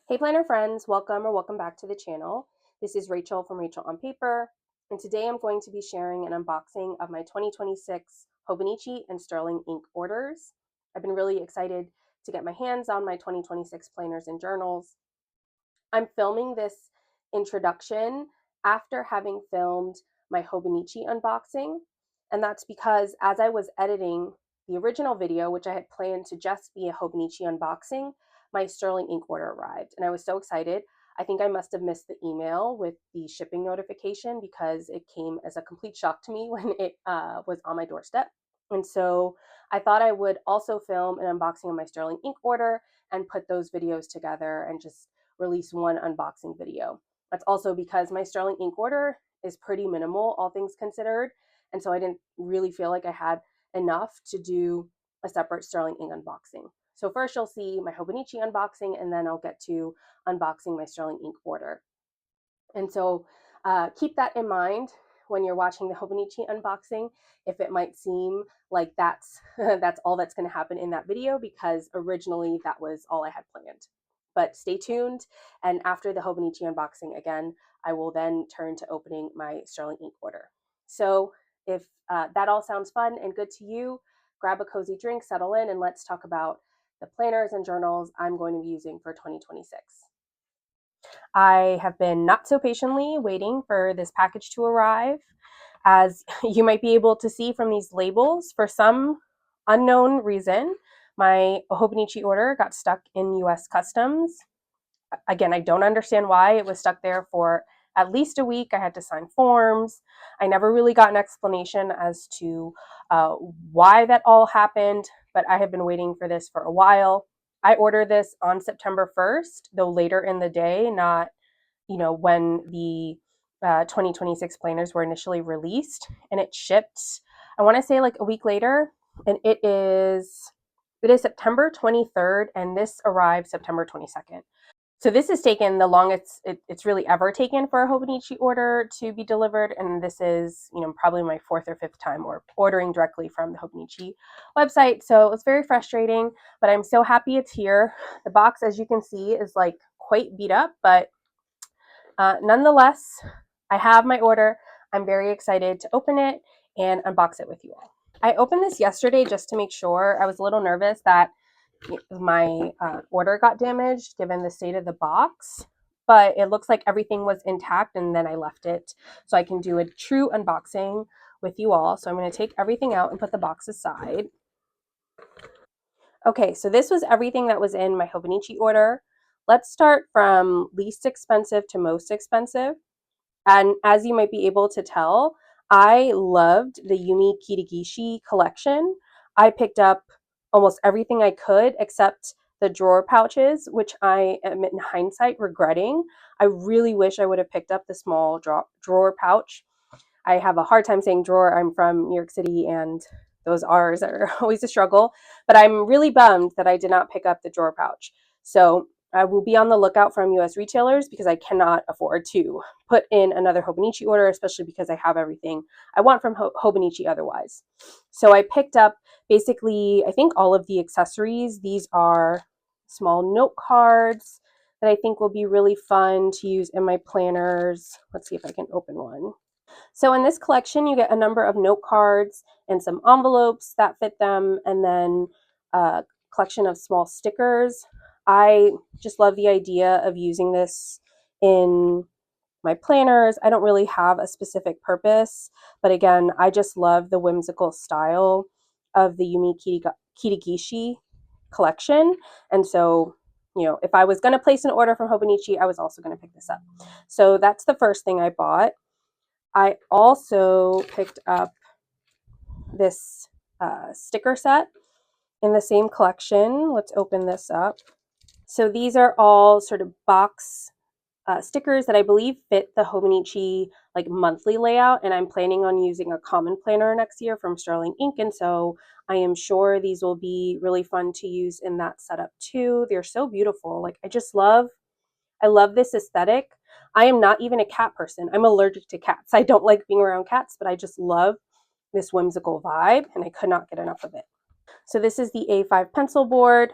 Hey planner friends, welcome back to the channel. This is Rachel from Rachel on Paper, and today I'm going to be sharing an unboxing of my 2026 Hobonichi and Sterling ink orders. I've been really excited to get my hands on my 2026 planners and journals. I'm filming this introduction after having filmed my Hobonichi unboxing, and that's because as I was editing the original video, which I had planned to just be a Hobonichi unboxing, my Sterling ink order arrived, and I was so excited. I think I must have missed the email with the shipping notification because it came as a complete shock to me when it was on my doorstep. And so I thought I would also film an unboxing of my Sterling ink order and put those videos together and just release one unboxing video. That's also because my Sterling ink order is pretty minimal, all things considered. And so I didn't really feel like I had enough to do a separate Sterling ink unboxing. So first you'll see my Hobonichi unboxing, and then I'll get to unboxing my Sterling ink order. And so keep that in mind when you're watching the Hobonichi unboxing, if it might seem like that's all that's going to happen in that video, because originally that was all I had planned. But stay tuned, and after the Hobonichi unboxing, again, I will then turn to opening my Sterling ink order. So if that all sounds fun and good to you, grab a cozy drink, settle in, and let's talk about the planners and journals I'm going to be using for 2026. I have been not so patiently waiting for this package to arrive. As you might be able to see from these labels, for some unknown reason, my Hobonichi order got stuck in US Customs. Again, I don't understand why it was stuck there for at least a week. I had to sign forms. I never really got an explanation as to why that all happened, but I have been waiting for this for a while. I ordered this on September 1st, though later in the day, not when the 2026 planners were initially released, and it shipped, I want to say like a week later, and it is September 23rd, and this arrived September 22nd. So this has taken the longest it's really ever taken for a Hobonichi order to be delivered, and this is probably my fourth or fifth time ordering directly from the Hobonichi website. So it's very frustrating, but I'm so happy it's here. The box, as you can see, is like quite beat up, but nonetheless, I have my order. I'm very excited to open it and unbox it with you all. I opened this yesterday just to make sure. I was a little nervous that my order got damaged given the state of the box, but it looks like everything was intact, and then I left it so I can do a true unboxing with you all. So I'm going to take everything out and put the box aside. Okay, so this was everything that was in my Hobonichi order. Let's start from least expensive to most expensive. And as you might be able to tell, I loved the Yumi Kitagishi collection. I picked up almost everything I could except the drawer pouches, which I am in hindsight regretting. I really wish I would have picked up the small drawer pouch. I have a hard time saying drawer. I'm from New York City, and those R's are always a struggle. But I'm really bummed that I did not pick up the drawer pouch. So I will be on the lookout from US retailers because I cannot afford to put in another Hobonichi order, especially because I have everything I want from Hobonichi otherwise. So I picked up basically, I think, all of the accessories. These are small note cards that I think will be really fun to use in my planners. Let's see if I can open one. So in this collection, you get a number of note cards and some envelopes that fit them, and then a collection of small stickers. I just love the idea of using this in my planners. I don't really have a specific purpose, but again, I just love the whimsical style of the Yumi Kitagishi collection. And so, if I was going to place an order from Hobonichi, I was also going to pick this up. So that's the first thing I bought. I also picked up this sticker set in the same collection. Let's open this up. So these are all sort of box stickers that I believe fit the Hobonichi like monthly layout, and I'm planning on using a common planner next year from Sterling Ink, and so I am sure these will be really fun to use in that setup too. They're so beautiful. Like I love this aesthetic. I am not even a cat person. I'm allergic to cats. I don't like being around cats, but I just love this whimsical vibe, and I could not get enough of it. So this is the A5 pencil board.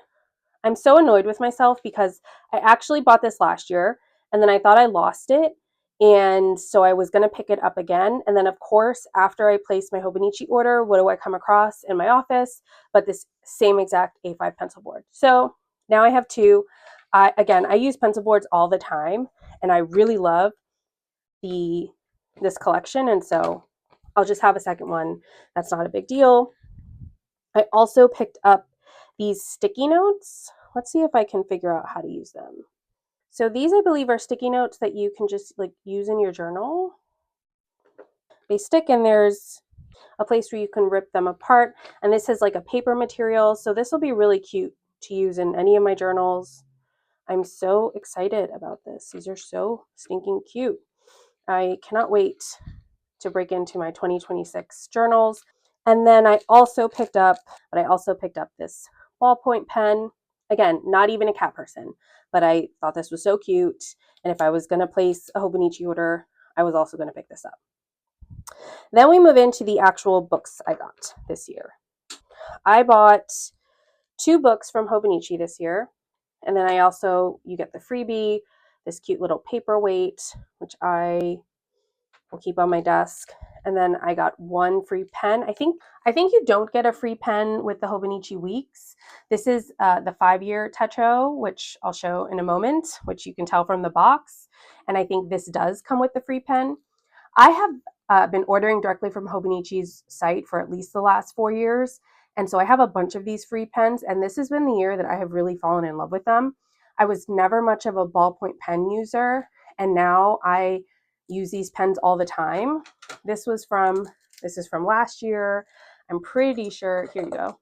I'm so annoyed with myself because I actually bought this last year and then I thought I lost it. And so I was going to pick it up again. And then, of course, after I placed my Hobonichi order, what do I come across in my office? But this same exact A5 pencil board. So now I have two. Again, I use pencil boards all the time and I really love this collection. And so I'll just have a second one. That's not a big deal. I also picked up these sticky notes. Let's see if I can figure out how to use them. So these, I believe, are sticky notes that you can just like use in your journal. They stick and there's a place where you can rip them apart. And this is like a paper material. So this will be really cute to use in any of my journals. I'm so excited about this. These are so stinking cute. I cannot wait to break into my 2026 journals. And then I also picked up this ballpoint pen. Again, not even a cat person, but I thought this was so cute. And if I was going to place a Hobonichi order, I was also going to pick this up. Then we move into the actual books I got this year. I bought 2 books from Hobonichi this year. And then you get the freebie, this cute little paperweight, which I will keep on my desk. And then I got 1 free pen. I think you don't get a free pen with the Hobonichi Weeks. This is the 5-year Techo, which I'll show in a moment, which you can tell from the box. And I think this does come with the free pen. I have been ordering directly from Hobonichi's site for at least the last 4 years. And so I have a bunch of these free pens, and this has been the year that I have really fallen in love with them. I was never much of a ballpoint pen user, and now I use these pens all the time. This is from last year. I'm pretty sure, here you go.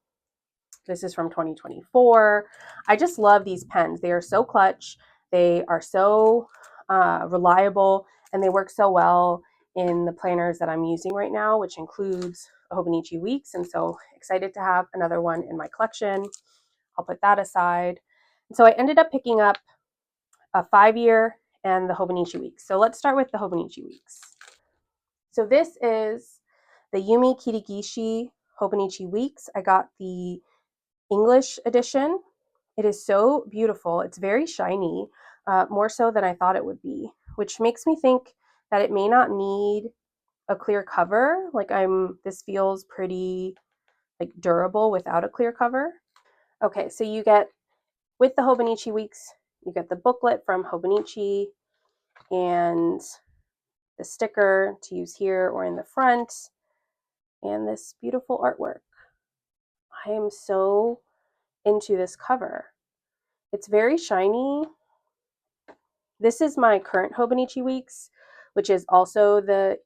This is from 2024. I just love these pens. They are so clutch. They are so reliable, and they work so well in the planners that I'm using right now, which includes Hobonichi Weeks. And so excited to have another one in my collection. I'll put that aside. And so I ended up picking up a 5-year and the Hobonichi Weeks. So let's start with the Hobonichi Weeks. So this is the Yumi Kirigishi Hobonichi Weeks. I got the English edition. It is so beautiful. It's very shiny, more so than I thought it would be, which makes me think that it may not need a clear cover. This feels pretty like durable without a clear cover. Okay, so you get, with the Hobonichi Weeks, you get the booklet from Hobonichi and the sticker to use here or in the front, and this beautiful artwork. I am so into this cover. It's very shiny. This is my current Hobonichi Weeks, which is also the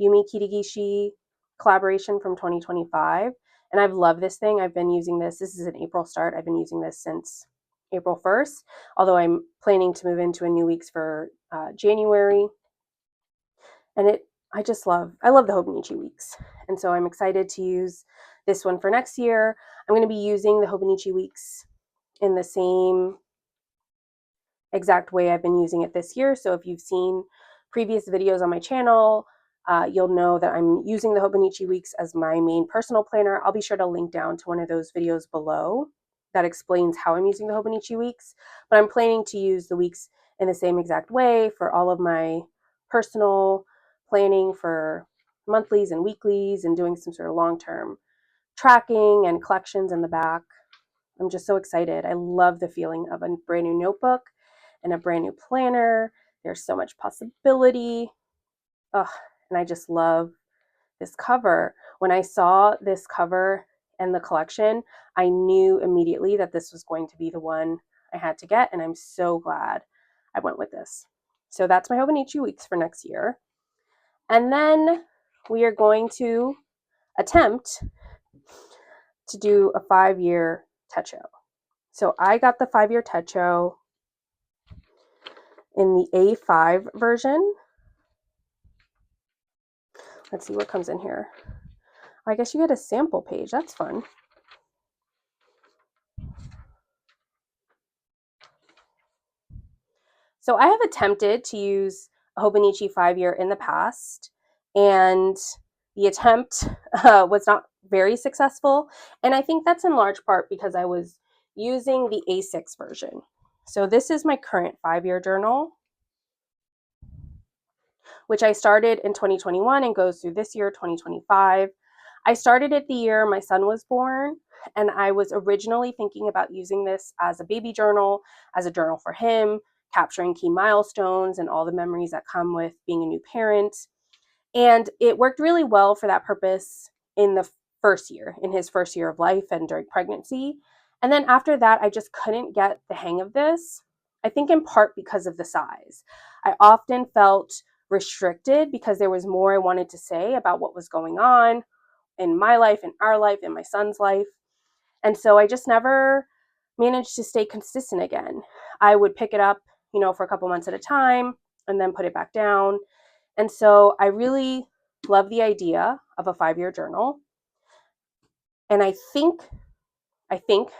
Yumi Kirigishi collaboration from 2025. And I've loved this thing. I've been using this. This is an April start. I've been using this since April 1st, although I'm planning to move into a new weeks for January. And I love the Hobonichi Weeks. And so I'm excited to use this one for next year. I'm going to be using the Hobonichi Weeks in the same exact way I've been using it this year. So if you've seen previous videos on my channel, you'll know that I'm using the Hobonichi Weeks as my main personal planner. I'll be sure to link down to one of those videos below that explains how I'm using the Hobonichi Weeks. But I'm planning to use the weeks in the same exact way for all of my personal planning for monthlies and weeklies and doing some sort of long-term tracking and collections in the back. I'm just so excited. I love the feeling of a brand new notebook and a brand new planner. There's so much possibility. Ugh, and I just love this cover. When I saw this cover and the collection, I knew immediately that this was going to be the one I had to get, and I'm so glad I went with this. So that's my Hobonichi Weeks for next year. And then we are going to attempt to do a 5-year Techo. So I got the 5-year Techo in the A5 version. Let's see what comes in here. I guess you get a sample page. That's fun. So I have attempted to use a Hobonichi 5-year in the past, and the attempt was not very successful. And I think that's in large part because I was using the A6 version. So this is my current 5-year journal, which I started in 2021 and goes through this year, 2025. I started it the year my son was born, and I was originally thinking about using this as a baby journal, as a journal for him, capturing key milestones and all the memories that come with being a new parent. And it worked really well for that purpose in the first year, in his first year of life and during pregnancy. And then after that, I just couldn't get the hang of this. I think in part because of the size. I often felt restricted because there was more I wanted to say about what was going on in my life, in our life, in my son's life. And so I just never managed to stay consistent again. I would pick it up, for a couple months at a time and then put it back down. And so I really love the idea of a 5-year journal. And I think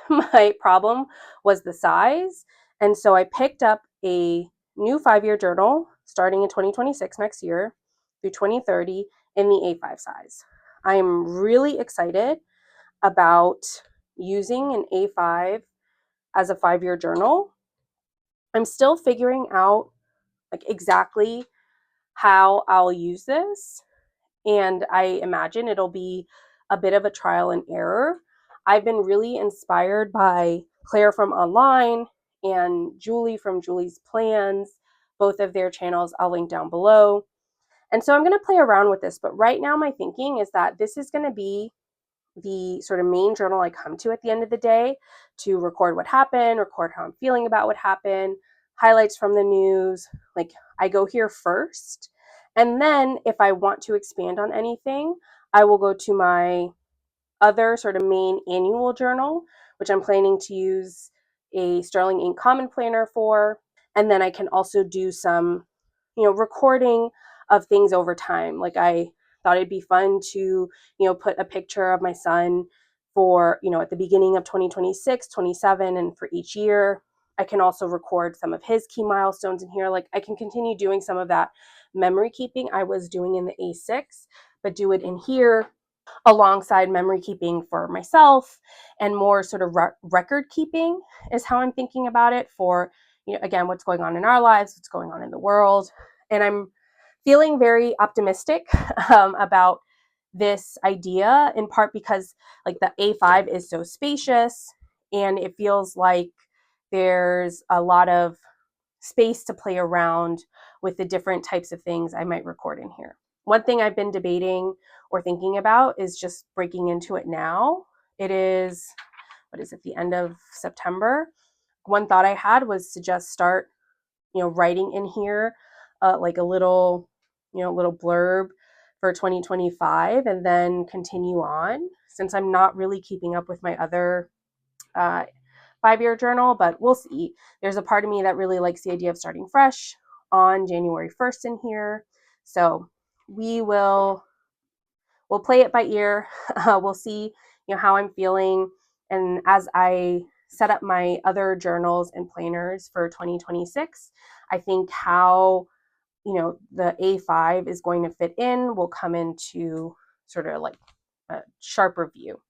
my problem was the size. And so I picked up a new 5-year journal starting in 2026 next year through 2030 in the A5 size. I am really excited about using an A5 as a 5-year journal. I'm still figuring out exactly how I'll use this, and I imagine it'll be a bit of a trial and error. I've been really inspired by Claire from online and Julie from Julie's Plans, both of their channels I'll link down below. And so I'm going to play around with this, but right now my thinking is that this is going to be the sort of main journal I come to at the end of the day to record what happened, record how I'm feeling about what happened, highlights from the news. I go here first. And then if I want to expand on anything, I will go to my other sort of main annual journal, which I'm planning to use a Sterling Ink Common Planner for. And then I can also do some, recording of things over time. I thought it'd be fun to, put a picture of my son for, at the beginning of 2026, 27, and for each year. I can also record some of his key milestones in here. I can continue doing some of that memory keeping I was doing in the A6, but do it in here alongside memory keeping for myself, and more sort of record keeping is how I'm thinking about it for, again, what's going on in our lives, what's going on in the world. And I'm feeling very optimistic about this idea, in part because the A5 is so spacious and it feels like there's a lot of space to play around with the different types of things I might record in here. One thing I've been debating or thinking about is just breaking into it now. It is, the end of September. One thought I had was to just start, writing in here a little, little blurb for 2025 and then continue on, since I'm not really keeping up with my other 5-year journal, but we'll see. There's a part of me that really likes the idea of starting fresh on January 1st in here. So we'll play it by ear. We'll see, how I'm feeling. And as I set up my other journals and planners for 2026, I think how, the A5 is going to fit in will come into sort of a sharper view.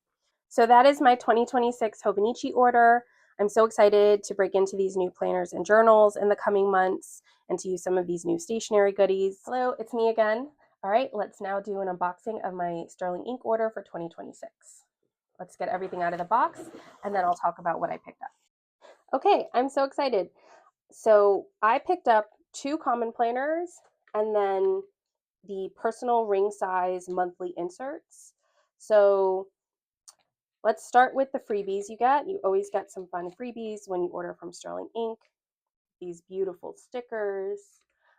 So that is my 2026 Hobonichi order. I'm so excited to break into these new planners and journals in the coming months and to use some of these new stationery goodies. Hello, it's me again. All right, let's now do an unboxing of my Sterling Ink order for 2026. Let's get everything out of the box and then I'll talk about what I picked up. Okay, I'm so excited. So I picked up 2 common planners and then the personal ring size monthly inserts. So let's start with the freebies you get. You always get some fun freebies when you order from Sterling Ink. These beautiful stickers.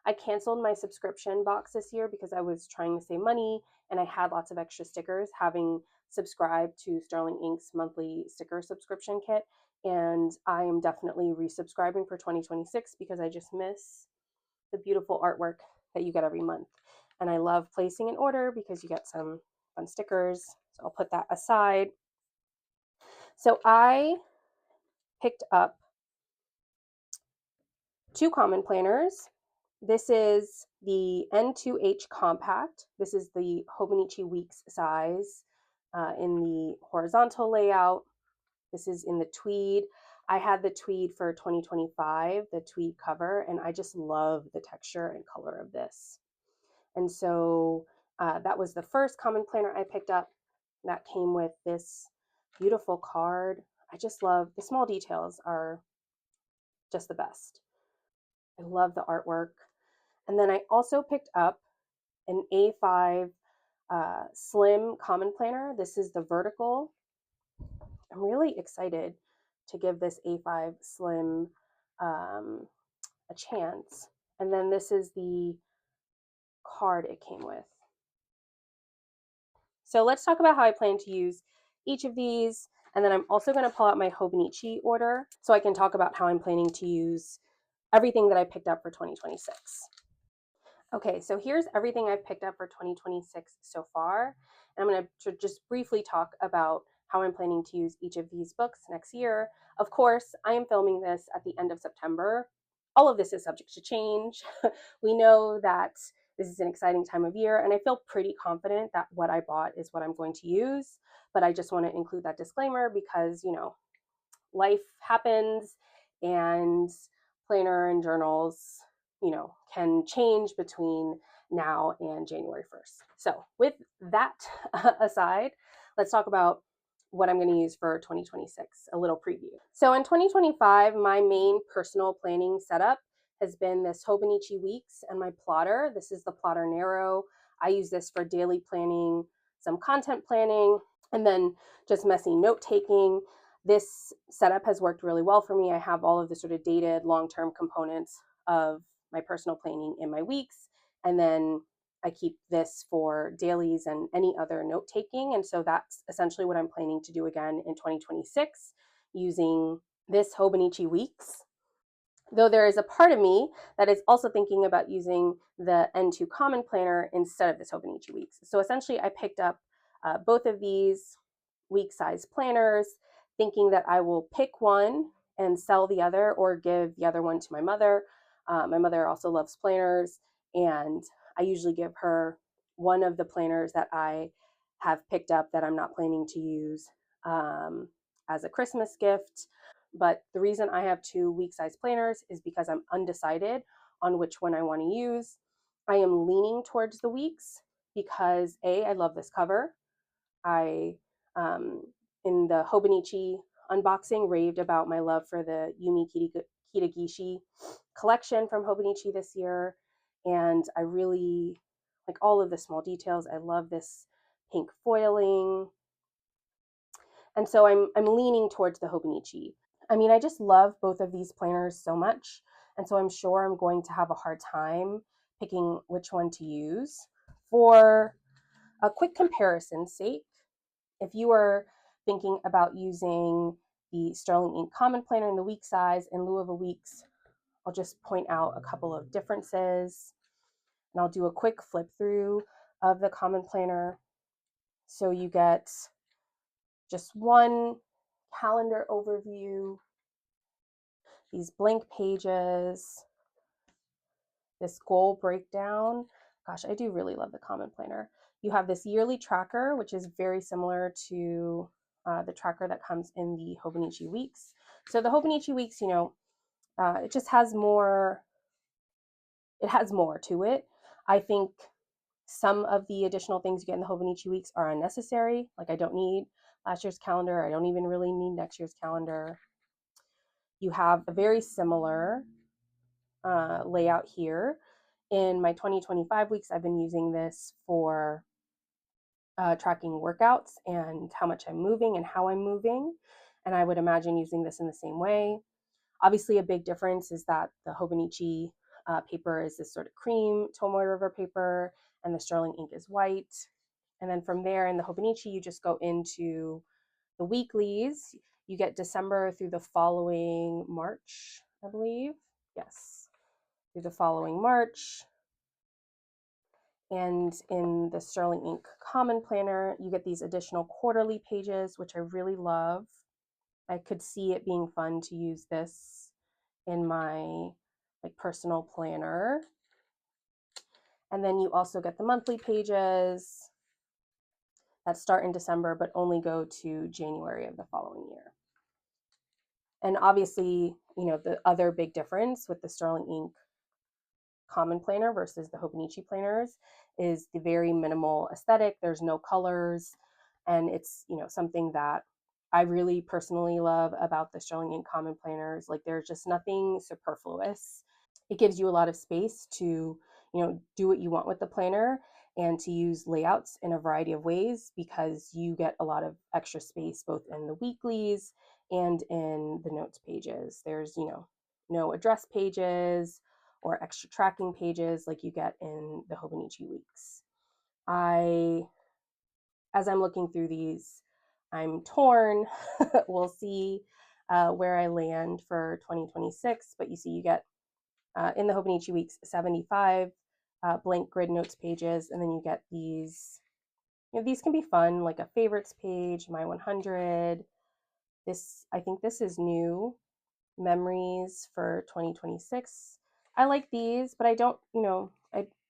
I canceled my subscription box this year because I was trying to save money and I had lots of extra stickers having subscribed to Sterling Ink's monthly sticker subscription kit. And I am definitely resubscribing for 2026 because I just miss the beautiful artwork that you get every month. And I love placing an order because you get some fun stickers. So I'll put that aside. So I picked up 2 common planners. This is the N2H Compact. This is the Hobonichi Weeks size in the horizontal layout. This is in the tweed. I had the tweed for 2025, the tweed cover, and I just love the texture and color of this. And so that was the first common planner I picked up that came with this beautiful card. I just love the small details are just the best. I love the artwork. And then I also picked up an A5 slim common planner. This is the vertical. I'm really excited to give this A5 slim a chance. And then this is the card it came with. So let's talk about how I plan to use each of these. And then I'm also going to pull out my Hobonichi order so I can talk about how I'm planning to use everything that I picked up for 2026. Okay, so here's everything I've picked up for 2026 so far. And I'm going to just briefly talk about how I'm planning to use each of these books next year. Of course, I am filming this at the end of September. All of this is subject to change. We know that this is an exciting time of year, and I feel pretty confident that what I bought is what I'm going to use. But I just want to include that disclaimer because, you know, life happens and planner and journals, you know, can change between now and January 1st. So with that aside, let's talk about what I'm going to use for 2026, a little preview. So in 2025, my main personal planning setup has been this Hobonichi Weeks and my plotter. This is the Plotter Narrow. I use this for daily planning, some content planning, and then just messy note taking. This setup has worked really well for me. I have all of the sort of dated long-term components of my personal planning in my weeks, and then I keep this for dailies and any other note taking. And so that's essentially what I'm planning to do again in 2026 using this Hobonichi Weeks. Though there is a part of me that is also thinking about using the N2 Common Planner instead of this Hobonichi Weeks. So essentially I picked up both of these week size planners, thinking that I will pick one and sell the other or give the other one to my mother. My mother also loves planners, and I usually give her one of the planners that I have picked up that I'm not planning to use as a Christmas gift. But the reason I have two week size planners is because I'm undecided on which one I want to use. I am leaning towards the weeks because I love this cover. I, in the Hobonichi unboxing, raved about my love for the Yumi Kitagishi collection from Hobonichi this year. And I really like all of the small details. I love this pink foiling. And so I'm leaning towards the Hobonichi. I mean, I just love both of these planners so much. And so I'm sure I'm going to have a hard time picking which one to use. For a quick comparison's sake, if you are thinking about using the Sterling Ink Common Planner in the week size in lieu of a weeks, I'll just point out a couple of differences. And I'll do a quick flip through of the Common Planner. So you get just one calendar overview, these blank pages, this goal breakdown. Gosh, I do really love the Common Planner. You have this yearly tracker, which is very similar to the tracker that comes in the Hobonichi Weeks. So the Hobonichi Weeks, you know, it just has more, it has more to it. I think some of the additional things you get in the Hobonichi Weeks are unnecessary. Like I don't need last year's calendar. I don't even really need next year's calendar. You have a very similar layout here. In my 2025 weeks, I've been using this for tracking workouts and how much I'm moving and how I'm moving. And I would imagine using this in the same way. Obviously, a big difference is that the Hobonichi paper is this sort of cream Tomoe River paper, and the Sterling ink is white. And then from there in the Hobonichi, you just go into the weeklies. You get December through the following March, I believe. Yes, through the following March. And in the Sterling Ink Common Planner, you get these additional quarterly pages, which I really love. I could see it being fun to use this in my personal planner. And then you also get the monthly pages that start in December but only go to January of the following year. And obviously, the other big difference with the Sterling Ink common planner versus the Hobonichi planners is the very minimal aesthetic. There's no colors, and it's, something that I really personally love about the Sterling Ink common planners. Like, there's just nothing superfluous. It gives you a lot of space to, do what you want with the planner and to use layouts in a variety of ways, because you get a lot of extra space both in the weeklies and in the notes pages. There's, no address pages or extra tracking pages like you get in the Hobonichi Weeks. As I'm looking through these, I'm torn. We'll see where I land for 2026, but you see, you get in the Hobonichi Weeks 75 blank grid notes pages, and then you get these. These can be fun, like a favorites page, my 100. I think this is new, memories for 2026. I like these, but I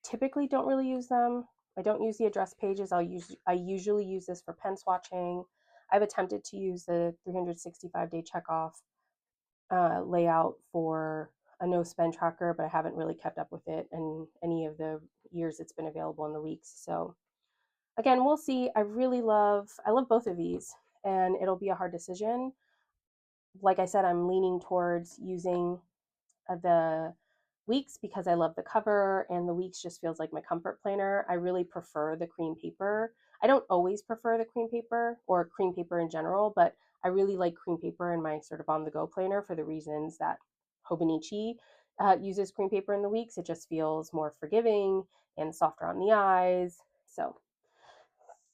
typically don't really use them. I don't use the address pages. I usually use this for pen swatching. I've attempted to use the 365-day checkoff layout for a no spend tracker, but I haven't really kept up with it in any of the years it's been available in the weeks. So again, we'll see. I love both of these, and it'll be a hard decision. Like I said, I'm leaning towards using the Weeks because I love the cover, and the Weeks just feels like my comfort planner. I really prefer the cream paper. I don't always prefer the cream paper or cream paper in general, but I really like cream paper in my sort of on the go planner for the reasons that Hobonichi uses cream paper in the Weeks. It just feels more forgiving and softer on the eyes. So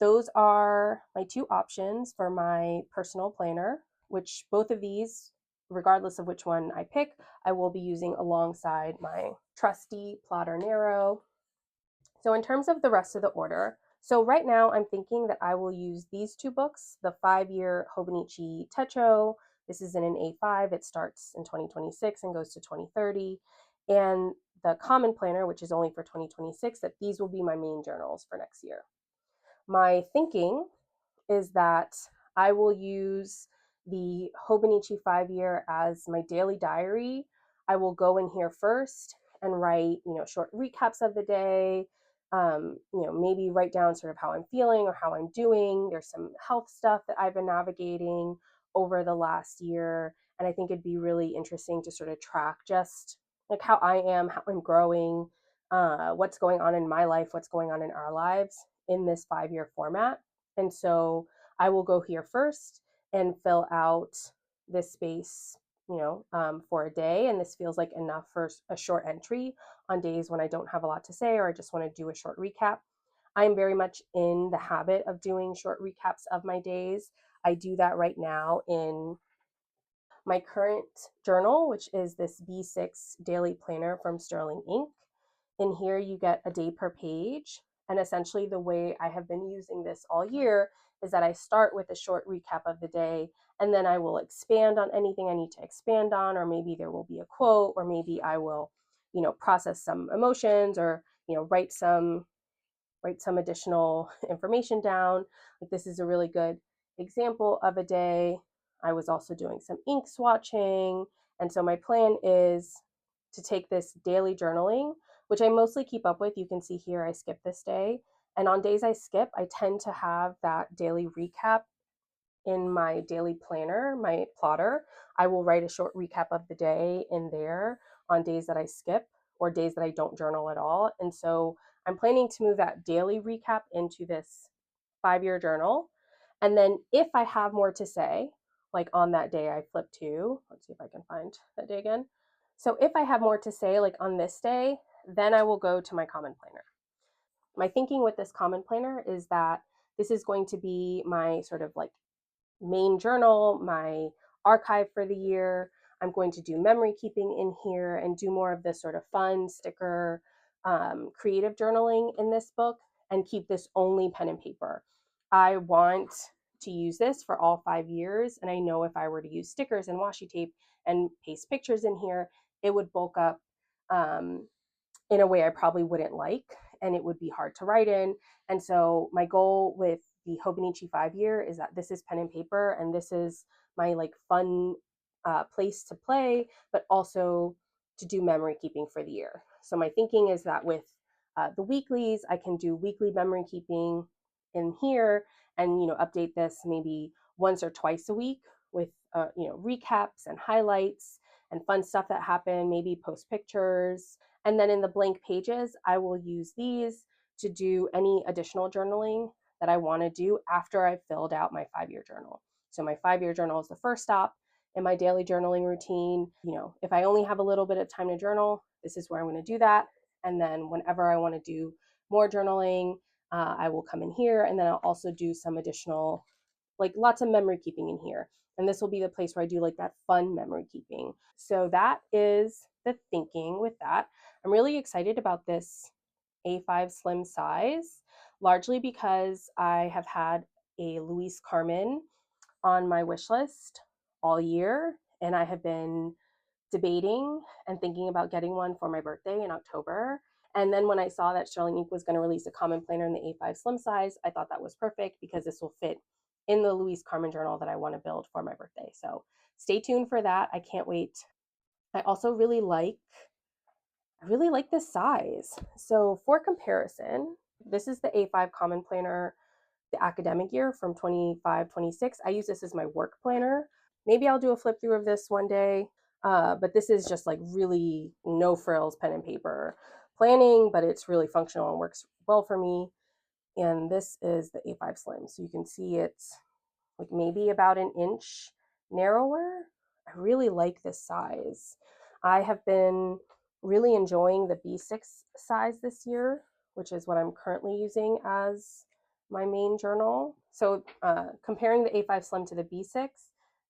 those are my two options for my personal planner, which both of these, regardless of which one I pick, I will be using alongside my trusty Plotter Narrow. So in terms of the rest of the order, so right now I'm thinking that I will use these two books, the 5-year Hobonichi Techo. This is in an A5. It starts in 2026 and goes to 2030. And the Common Planner, which is only for 2026, that these will be my main journals for next year. My thinking is that I will use the Hobonichi 5-year as my daily diary. I will go in here first and write, short recaps of the day, maybe write down sort of how I'm feeling or how I'm doing. There's some health stuff that I've been navigating over the last year. And I think it'd be really interesting to sort of track just like how I am, how I'm growing, what's going on in my life, what's going on in our lives in this 5-year format. And so I will go here first and fill out this space, for a day. And this feels like enough for a short entry on days when I don't have a lot to say or I just want to do a short recap. I am very much in the habit of doing short recaps of my days. I do that right now in my current journal, which is this B6 daily planner from Sterling Ink. In here, you get a day per page. And essentially, the way I have been using this all year is that I start with a short recap of the day, and then I will expand on anything I need to expand on, or maybe there will be a quote, or maybe I will, process some emotions, or, write some additional information down. Like, this is a really good example of a day. I was also doing some ink swatching. And so my plan is to take this daily journaling, which I mostly keep up with. You can see here I skip this day. And on days I skip, I tend to have that daily recap in my daily planner, my plotter. I will write a short recap of the day in there on days that I skip or days that I don't journal at all. And so I'm planning to move that daily recap into this 5-year journal. And then if I have more to say, like on that day I flip to, let's see if I can find that day again. So if I have more to say, like on this day, then I will go to my common planner. My thinking with this common planner is that this is going to be my sort of like main journal, my archive for the year. I'm going to do memory keeping in here and do more of this sort of fun sticker, creative journaling in this book, and keep this only pen and paper. I want to use this for all 5 years. And I know if I were to use stickers and washi tape and paste pictures in here, it would bulk up in a way I probably wouldn't like, and it would be hard to write in. And so my goal with the Hobonichi 5-year is that this is pen and paper, and this is my like fun place to play, but also to do memory keeping for the year. So my thinking is that with the weeklies, I can do weekly memory keeping in here and, update this maybe once or twice a week with, recaps and highlights and fun stuff that happened, maybe post pictures. And then in the blank pages, I will use these to do any additional journaling that I want to do after I've filled out my 5-year journal. So my 5-year journal is the first stop in my daily journaling routine. If I only have a little bit of time to journal, this is where I'm going to do that. And then whenever I want to do more journaling, I will come in here, and then I'll also do some additional, like lots of memory keeping in here. And this will be the place where I do like that fun memory keeping. So that is the thinking with that. I'm really excited about this A5 slim size, largely because I have had a Louise Carmen on my wish list all year, and I have been debating and thinking about getting one for my birthday in October. And then when I saw that Sterling Ink was going to release a common planner in the A5 slim size, I thought that was perfect because this will fit in the Louise Carmen journal that I want to build for my birthday. So stay tuned for that. I can't wait. I also really like this size. So for comparison, this is the A5 common planner, the academic year from 25-26. I use this as my work planner. Maybe I'll do a flip through of this one day, but this is just like really no frills pen and paper planning, but it's really functional and works well for me. And this is the A5 Slim. So you can see it's like maybe about an inch narrower. I really like this size. I have been really enjoying the B6 size this year, which is what I'm currently using as my main journal. So comparing the A5 Slim to the B6,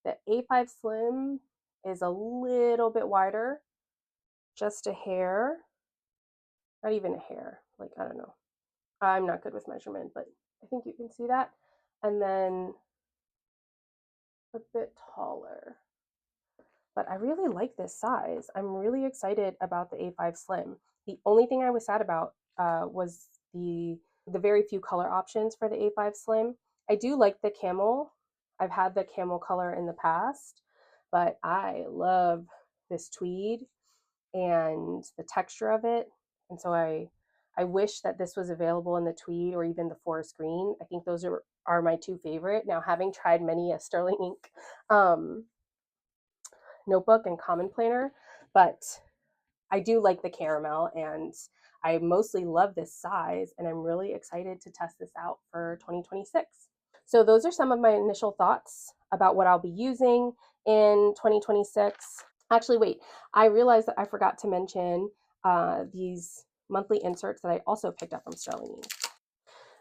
the A5 Slim is a little bit wider, just a hair, not even a hair, like I don't know. I'm not good with measurement, but I think you can see that. And then a bit taller. But I really like this size. I'm really excited about the A5 Slim. The only thing I was sad about was the very few color options for the A5 Slim. I do like the camel. I've had the camel color in the past, but I love this tweed and the texture of it. And so I wish that this was available in the tweed or even the forest green. I think those are my two favorite. Now, having tried many a Sterling Ink notebook and common planner, but I do like the caramel, and I mostly love this size, and I'm really excited to test this out for 2026. So those are some of my initial thoughts about what I'll be using in 2026. Actually, wait, I realized that I forgot to mention these monthly inserts that I also picked up from Sterling Ink.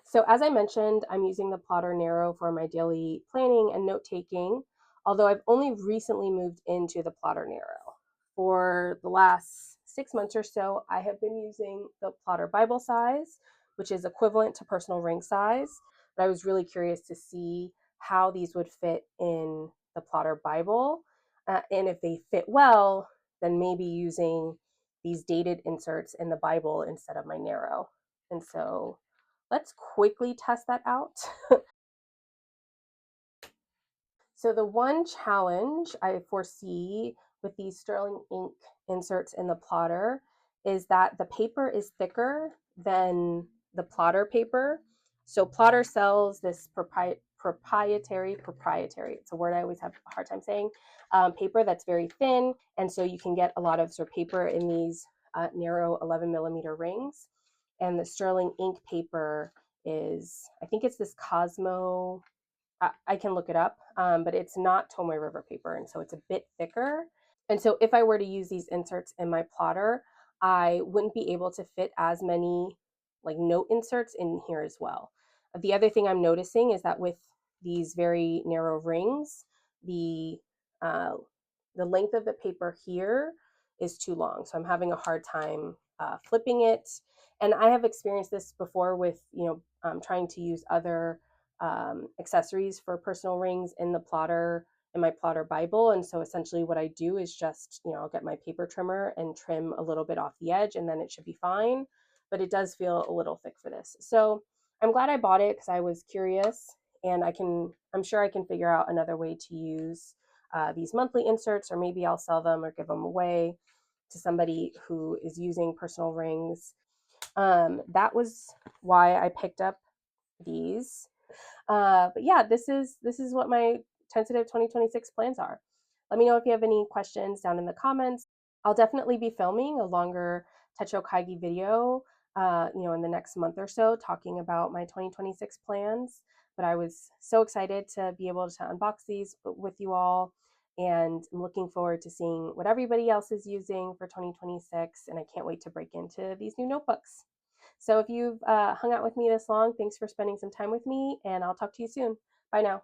So as I mentioned, I'm using the Plotter Narrow for my daily planning and note-taking, although I've only recently moved into the Plotter Narrow. For the last 6 months or so, I have been using the Plotter Bible size, which is equivalent to personal ring size, but I was really curious to see how these would fit in the Plotter Bible, and if they fit well, then maybe using these dated inserts in the Bible instead of my Narrow. And so let's quickly test that out. So the one challenge I foresee with these Sterling Ink inserts in the plotter is that the paper is thicker than the plotter paper. So plotter sells this proprietary, it's a word I always have a hard time saying, paper that's very thin. And so you can get a lot of sort of paper in these narrow 11 millimeter rings. And the Sterling Ink paper is, I think it's this Cosmo, I can look it up, but it's not Tomoe River paper, and so it's a bit thicker. And so if I were to use these inserts in my plotter, I wouldn't be able to fit as many like note inserts in here as well. The other thing I'm noticing is that with these very narrow rings, the uh, the length of the paper here is too long. So I'm having a hard time flipping it. And I have experienced this before with, trying to use other accessories for personal rings in the plotter, in my plotter Bible. And so essentially what I do is just, I'll get my paper trimmer and trim a little bit off the edge, and then it should be fine. But it does feel a little thick for this. So I'm glad I bought it because I was curious, and I'm sure I can figure out another way to use these monthly inserts, or maybe I'll sell them or give them away to somebody who is using personal rings. That was why I picked up these. But yeah, this is what my tentative 2026 plans are. Let me know if you have any questions down in the comments. I'll definitely be filming a longer Techo Kaigi video, in the next month or so, talking about my 2026 plans. But I was so excited to be able to unbox these with you all, and I'm looking forward to seeing what everybody else is using for 2026, and I can't wait to break into these new notebooks. So if you've hung out with me this long, thanks for spending some time with me, and I'll talk to you soon. Bye now.